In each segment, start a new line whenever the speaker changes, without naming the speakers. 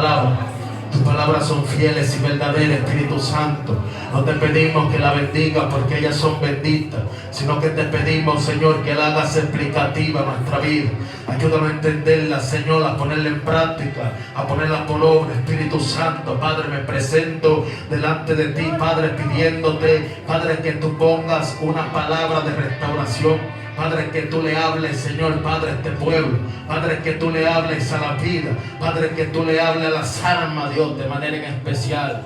palabra. Tus palabras son fieles y verdaderas, Espíritu Santo. No te pedimos que la bendiga porque ellas son benditas, sino que te pedimos, Señor, que la hagas explicativa a nuestra vida. Ayúdanos a entenderla, Señor, a ponerla en práctica, a ponerla por obra, Espíritu Santo. Padre, me presento delante de ti, Padre, pidiéndote, Padre, que tú pongas una palabra de restauración. Padre, que tú le hables, Señor, Padre, a este pueblo. Padre, que tú le hables a la vida. Padre, que tú le hables a las almas, Dios, de manera en especial.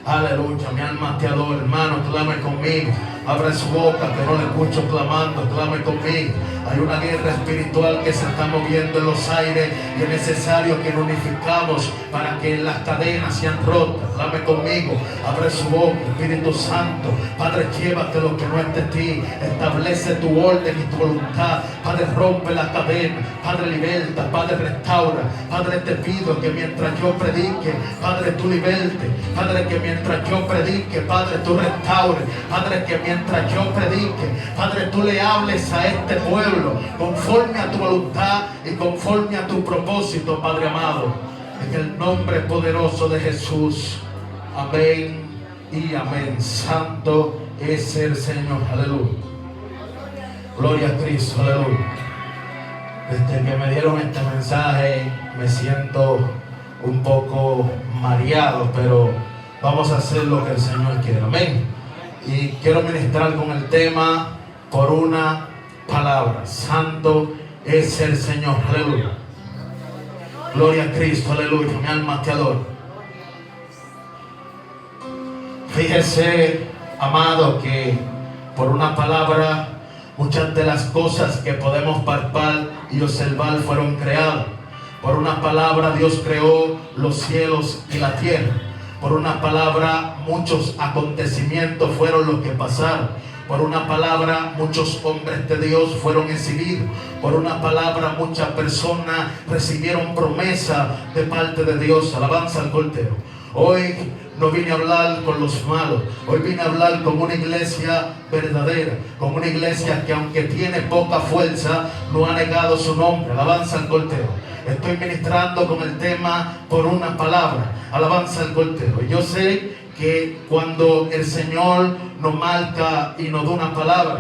Aleluya, mi alma te adora, hermano, clame conmigo. Abre su boca, que no le escucho clamando, clame conmigo. Hay una guerra espiritual que se está moviendo en los aires y es necesario que nos unificamos para que las cadenas sean rotas. Clame conmigo, abre su boca, Espíritu Santo. Padre, llévate lo que no es de ti. Establece tu orden y tu voluntad. Padre, rompe la cadena. Padre, liberta. Padre, restaura. Padre, te pido que mientras yo predique, Padre, tú liberte. Padre, que mientras yo predique, Padre, tú restaure. Padre, que mientras yo predique, Padre, tú le hables a este pueblo conforme a tu voluntad y conforme a tu propósito, Padre amado. En el nombre poderoso de Jesús. Amén y amén. Santo es el Señor. Aleluya. Gloria a Cristo. Aleluya. Desde que me dieron este mensaje me siento un poco mareado, pero vamos a hacer lo que el Señor quiere. Amén. Y quiero ministrar con el tema por una palabra. Santo es el Señor. Aleluya. Gloria a Cristo. Aleluya. Mi alma te adora. Fíjese, amado, que por una palabra muchas de las cosas que podemos palpar y observar fueron creadas. Por una palabra Dios creó los cielos y la tierra. Por una palabra muchos acontecimientos fueron los que pasaron. Por una palabra muchos hombres de Dios fueron exhibidos. Por una palabra muchas personas recibieron promesa de parte de Dios. Alabanza al Cordero. Hoy no vine a hablar con los malos. Hoy vine a hablar con una iglesia verdadera. Con una iglesia que aunque tiene poca fuerza, no ha negado su nombre. Alabanza al Cordero. Estoy ministrando con el tema por una palabra. Alabanza al Cordero. Yo sé que cuando el Señor nos marca y nos da una palabra,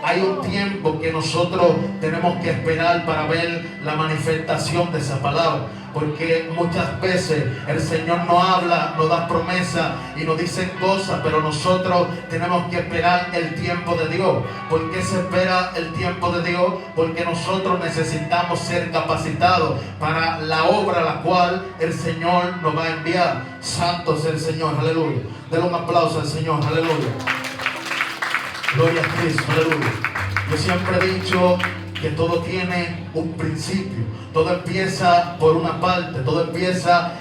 hay un tiempo que nosotros tenemos que esperar para ver la manifestación de esa palabra. Porque muchas veces el Señor nos habla, nos da promesas y nos dice cosas, pero nosotros tenemos que esperar el tiempo de Dios. ¿Por qué se espera el tiempo de Dios? Porque nosotros necesitamos ser capacitados para la obra a la cual el Señor nos va a enviar. Santo es el Señor, aleluya. Denle un aplauso al Señor, aleluya. Gloria a Cristo, aleluya. Yo siempre he dicho que todo tiene un principio. Todo empieza por una parte, todo empieza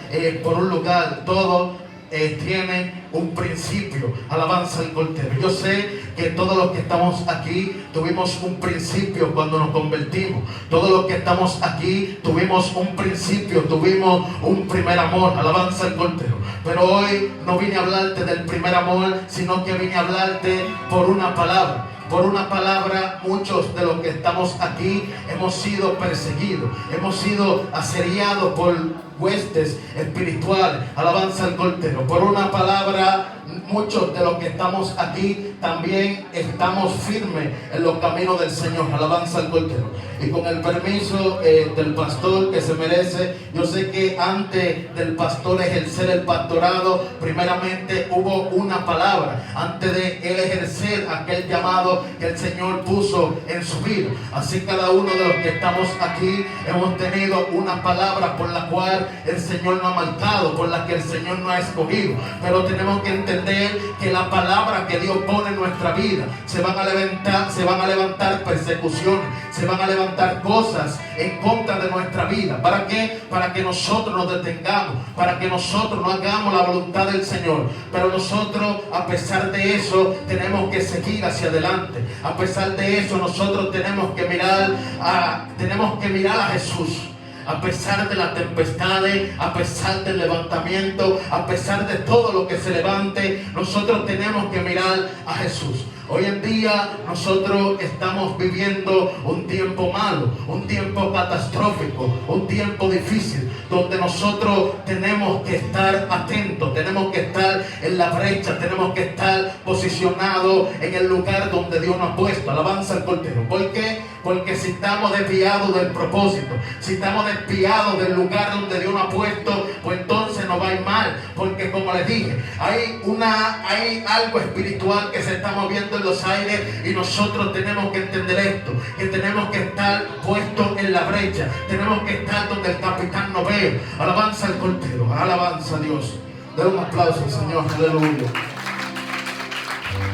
por un lugar, todo tiene un principio. Alabanza al Cordero. Yo sé que todos los que estamos aquí tuvimos un principio cuando nos convertimos. Todos los que estamos aquí tuvimos un principio, tuvimos un primer amor. Alabanza al Cordero. Pero hoy no vine a hablarte del primer amor, sino que vine a hablarte por una palabra. Por una palabra, muchos de los que estamos aquí hemos sido perseguidos, hemos sido asediados por huestes espirituales. Alabanza al Cordero. Por una palabra, muchos de los que estamos aquí también estamos firmes en los caminos del Señor. Alabanza al Cordero. Y con el permiso del pastor que se merece, yo sé que antes del pastor ejercer el pastorado, primeramente hubo una palabra. Antes de él ejercer aquel llamado que el Señor puso en su vida. Así cada uno de los que estamos aquí hemos tenido una palabra por la cual el Señor nos ha marcado, por la que el Señor nos ha escogido. Pero tenemos que entender que la palabra que Dios pone en nuestra vida, se van a levantar persecuciones, se van a levantar cosas en contra de nuestra vida. ¿Para qué? Para que nosotros nos detengamos, para que nosotros no hagamos la voluntad del Señor. Pero nosotros, a pesar de eso, tenemos que seguir hacia adelante. A pesar de eso, nosotros tenemos que mirar a Jesús. a pesar de las tempestades, a pesar del levantamiento, a pesar de todo lo que se levante, nosotros tenemos que mirar a Jesús. Hoy en día nosotros estamos viviendo un tiempo malo, un tiempo catastrófico, un tiempo difícil, donde nosotros tenemos que estar atentos, tenemos que estar en la brecha, tenemos que estar posicionados en el lugar donde Dios nos ha puesto. Alabanza al Cordero. ¿Por qué? Porque si estamos desviados del propósito, si estamos desviados del lugar donde Dios nos ha puesto, pues entonces nos va a ir mal. Porque como les dije, hay algo espiritual que se está moviendo en los aires, y nosotros tenemos que entender esto, que tenemos que estar puestos en la brecha, tenemos que estar donde el capitán nos ve. Alabanza al Cordero, alabanza a Dios. Den un aplauso al Señor, aleluya.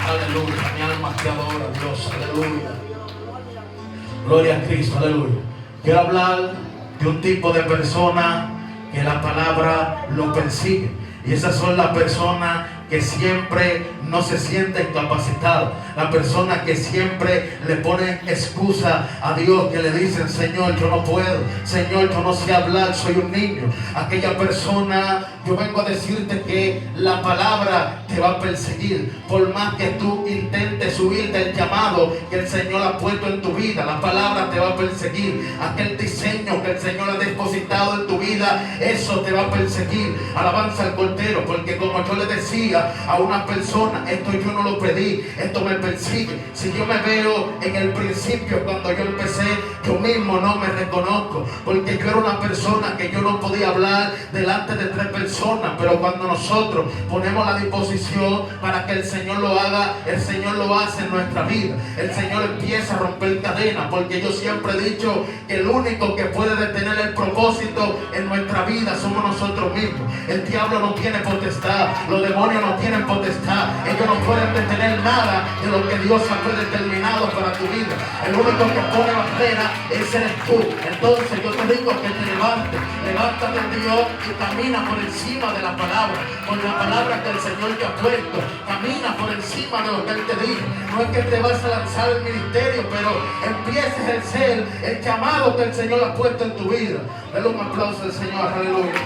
Aleluya, mi alma te adora, Dios, aleluya. Gloria a Cristo, aleluya. Quiero hablar de un tipo de persona que la palabra lo persigue. Y esas son las personas que siempre no se sienten capacitados. Las personas que siempre le ponen excusa a Dios, que le dicen: Señor, yo no puedo, Señor, yo no sé hablar, soy un niño. Aquella persona, yo vengo a decirte que la palabra te va a perseguir. Por más que tú intentes subir del llamado que el Señor ha puesto en tu vida, la palabra te va a perseguir. Aquel diseño que el Señor ha depositado en tu vida, eso te va a perseguir. Alabanza al Cordero, porque como yo le decía a una persona, esto yo no lo pedí, esto me persigue. Si yo me veo en el principio, cuando yo empecé, yo mismo no me reconozco, porque yo era una persona que yo no podía hablar delante de 3 personas. Pero cuando nosotros ponemos la disposición para que el Señor lo haga, el Señor lo hace en nuestra vida. El Señor empieza a romper cadenas, porque yo siempre he dicho que el único que puede detener el propósito en nuestra vida somos nosotros mismos. El diablo no tiene potestad, los demonios no tienen potestad, ellos no pueden detener nada de lo que Dios ha predeterminado para tu vida. El único que pone barrera, ese eres tú. Entonces yo te digo que te levantes, levántate en Dios y camina por encima de la palabra, con la palabra que el Señor te ha puesto. Camina por encima de lo que Él te dijo. No es que te vas a lanzar al ministerio, pero empieces a ejercer el llamado que el Señor ha puesto en tu vida. Dale un aplauso al Señor, aleluya.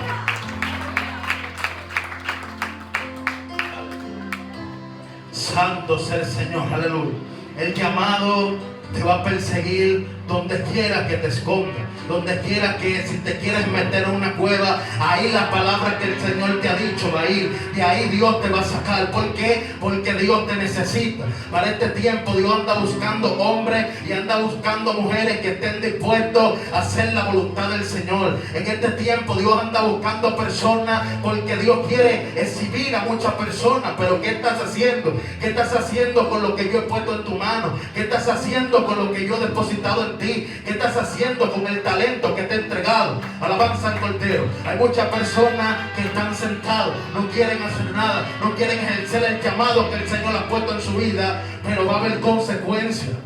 Santo sea el Señor, aleluya. El llamado te va a perseguir donde quiera que te escondas, donde quiera que, si te quieres meter en una cueva, ahí la palabra que el Señor te ha dicho va a ir, y ahí Dios te va a sacar. ¿Por qué? Porque Dios te necesita. Para este tiempo Dios anda buscando hombres y anda buscando mujeres que estén dispuestos a hacer la voluntad del Señor. En este tiempo Dios anda buscando personas, porque Dios quiere exhibir a muchas personas. Pero ¿qué estás haciendo? ¿Qué estás haciendo con lo que yo he puesto en tu mano? ¿Qué estás haciendo con lo que yo he depositado en ti? ¿Qué estás haciendo con el talento que te he entregado? Alabanza al Cordero. Hay muchas personas que están sentados, no quieren hacer nada, no quieren ejercer el llamado que el Señor ha puesto en su vida, pero va a haber consecuencias.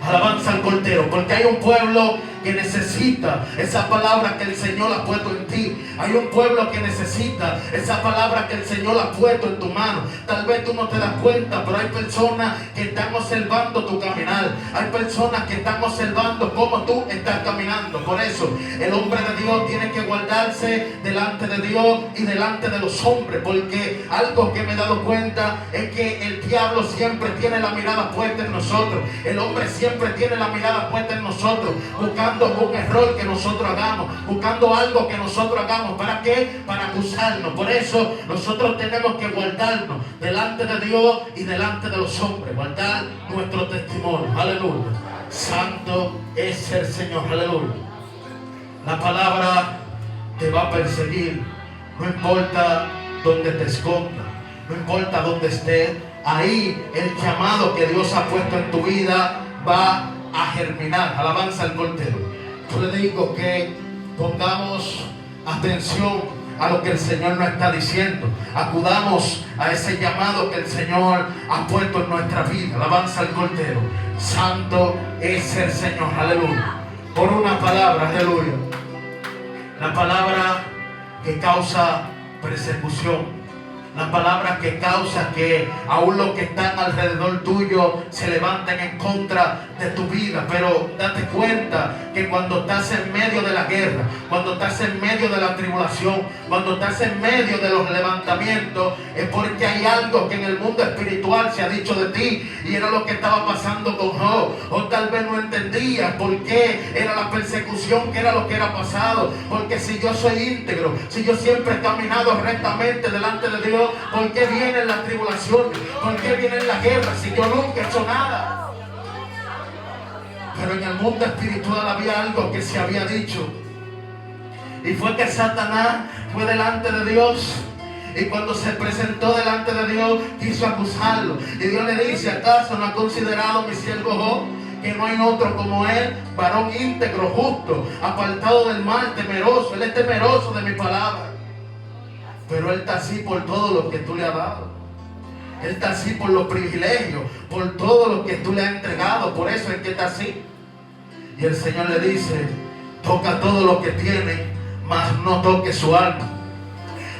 Alabanza al Cordero, porque hay un pueblo que necesita esa palabra que el Señor ha puesto en ti. Hay un pueblo que necesita esa palabra que el Señor ha puesto en tu mano. Tal vez tú no te das cuenta, pero hay personas que están observando tu caminar. Hay personas que están observando cómo tú estás caminando. Por eso el hombre de Dios tiene que guardarse delante de Dios y delante de los hombres, porque algo que me he dado cuenta es que el diablo siempre tiene la mirada puesta en nosotros. El hombre siempre tiene la mirada puesta en nosotros, buscando un error que nosotros hagamos, buscando algo que nosotros hagamos. ¿Para qué? Para acusarnos. Por eso nosotros tenemos que guardarnos delante de Dios y delante de los hombres, guardar nuestro testimonio. Aleluya. Santo es el Señor. Aleluya. La palabra te va a perseguir, no importa dónde te escondas, no importa dónde estés. Ahí el llamado que Dios ha puesto en tu vida va a germinar. Alabanza al Cordero. Yo le digo que pongamos atención a lo que el Señor nos está diciendo. Acudamos a ese llamado que el Señor ha puesto en nuestra vida. Alabanza al Cordero. Santo es el Señor. Aleluya. Por una palabra, aleluya. La palabra que causa persecución. La palabra que causa que aún los que están alrededor tuyo se levanten en contra de tu vida. Pero date cuenta que cuando estás en medio de la guerra, cuando estás en medio de la tribulación, cuando estás en medio de los levantamientos, es porque hay algo que en el mundo espiritual se ha dicho de ti. Y era lo que estaba pasando con Job. O tal vez no entendía por qué era la persecución, que era lo que era pasado. Porque si yo soy íntegro, si yo siempre he caminado rectamente delante de Dios, ¿por qué vienen las tribulaciones? ¿Por qué vienen las guerras si yo nunca he hecho nada? Pero en el mundo espiritual había algo que se había dicho. Y fue que Satanás fue delante de Dios. Y cuando se presentó delante de Dios, quiso acusarlo. Y Dios le dice: ¿acaso no ha considerado mi siervo Job, que no hay otro como él, varón íntegro, justo, apartado del mal, temeroso? Él es temeroso de mi palabra. Pero él está así por todo lo que tú le has dado. Él está así por los privilegios, por todo lo que tú le has entregado. Por eso es que está así. Y el Señor le dice: toca todo lo que tiene, mas no toque su alma.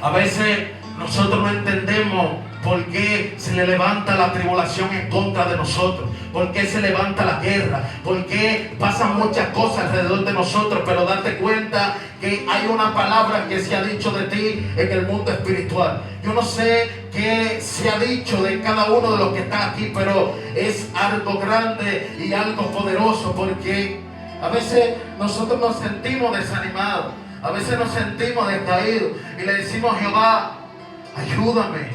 A veces nosotros no entendemos por qué se le levanta la tribulación en contra de nosotros, por qué se levanta la guerra, por qué pasan muchas cosas alrededor de nosotros. Pero date cuenta que hay una palabra que se ha dicho de ti en el mundo espiritual. Yo no sé qué se ha dicho de cada uno de los que están aquí, pero es algo grande y algo poderoso, porque a veces nosotros nos sentimos desanimados, a veces nos sentimos decaídos y le decimos: Jehová, ayúdame,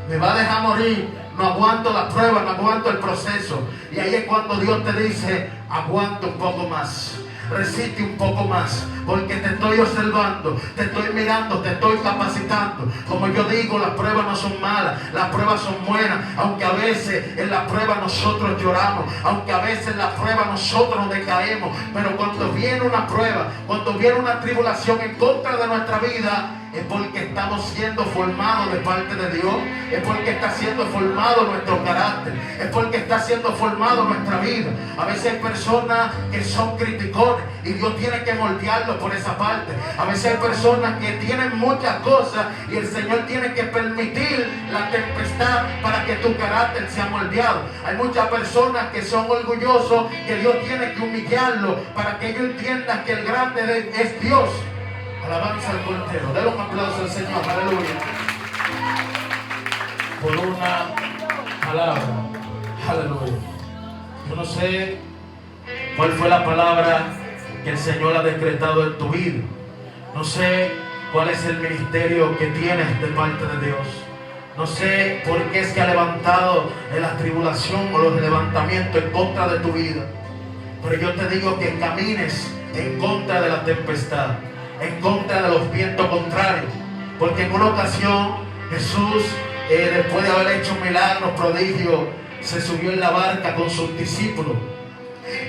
me va a dejar morir, no aguanto la prueba, no aguanto el proceso. Y ahí es cuando Dios te dice: aguanta un poco más, resiste un poco más, porque te estoy observando, te estoy mirando, te estoy capacitando. Como yo digo, las pruebas no son malas, las pruebas son buenas. Aunque a veces en la prueba nosotros lloramos, aunque a veces en la prueba nosotros nos decaemos, pero cuando viene una prueba, cuando viene una tribulación en contra de nuestra vida, es porque estamos siendo formados de parte de Dios, es porque está siendo formado nuestro carácter, es porque está siendo formado nuestra vida. A veces hay personas que son criticones y Dios tiene que moldearlos por esa parte. A veces hay personas que tienen muchas cosas y el Señor tiene que permitir la tempestad para que tu carácter sea moldeado. Hay muchas personas que son orgullosos, que Dios tiene que humillarlos para que ellos entiendan que el grande es Dios. Alabanza al Cordero. Dale un aplauso al Señor. Aleluya. Por una palabra. Aleluya. Yo no sé cuál fue la palabra que el Señor ha decretado en tu vida. No sé cuál es el ministerio que tienes de parte de Dios. No sé por qué es que ha levantado la tribulación o los levantamientos en contra de tu vida. Pero yo te digo que camines en contra de la tempestad, en contra de los vientos contrarios. Porque en una ocasión Jesús, después de haber hecho un milagro, prodigio, se subió en la barca con sus discípulos.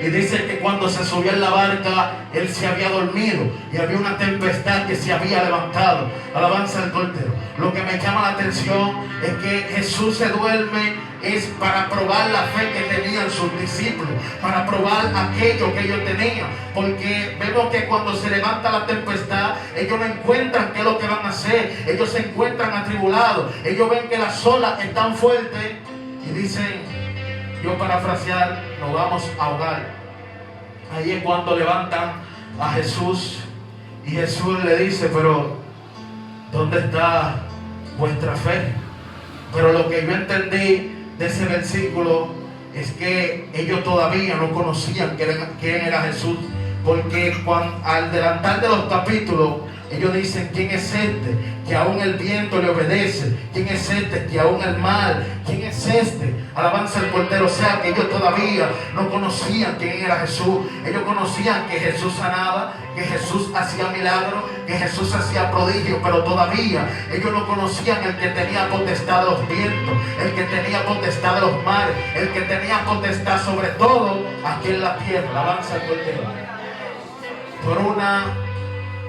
Y dice que cuando se subió en la barca, él se había dormido y había una tempestad que se había levantado. Alabanza al Cordero. Lo que me llama la atención es que Jesús se duerme es para probar la fe que tenían sus discípulos, para probar aquello que ellos tenían. Porque vemos que cuando se levanta la tempestad, ellos no encuentran qué es lo que van a hacer. Ellos se encuentran atribulados. Ellos ven que las olas están fuertes y dicen, yo parafrasear, nos vamos a ahogar. Ahí es cuando levantan a Jesús y Jesús le dice, pero ¿dónde está vuestra fe? Pero lo que yo entendí de ese versículo es que ellos todavía no conocían quién era Jesús, porque al adelantar de los capítulos, ellos dicen, ¿quién es este que aún el viento le obedece? ¿Quién es este que aún el mar? ¿Quién es este? Alabanza al Cordero. O sea que ellos todavía no conocían quién era Jesús. Ellos conocían que Jesús sanaba, que Jesús hacía milagros, que Jesús hacía prodigios, pero todavía ellos no conocían el que tenía potestad de los vientos, el que tenía potestad de los mares, el que tenía potestad sobre todo aquí en la tierra. Alabanza al Cordero. Por una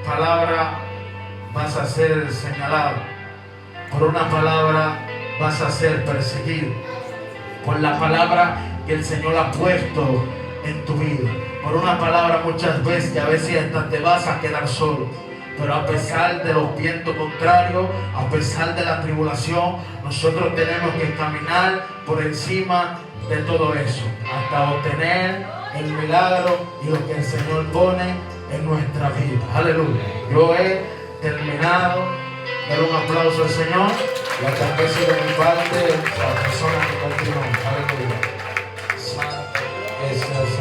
palabra vas a ser señalado, por una palabra vas a ser perseguido, por la palabra que el Señor ha puesto en tu vida, por una palabra muchas veces, que a veces hasta te vas a quedar solo, Pero a pesar de los vientos contrarios, a pesar de la tribulación, nosotros tenemos que caminar por encima de todo eso, hasta obtener el milagro y lo que el Señor pone en nuestra vida. Aleluya. Yo he terminado. Dar un aplauso al Señor y hasta que de mi parte a las personas que continúan. Aleluya.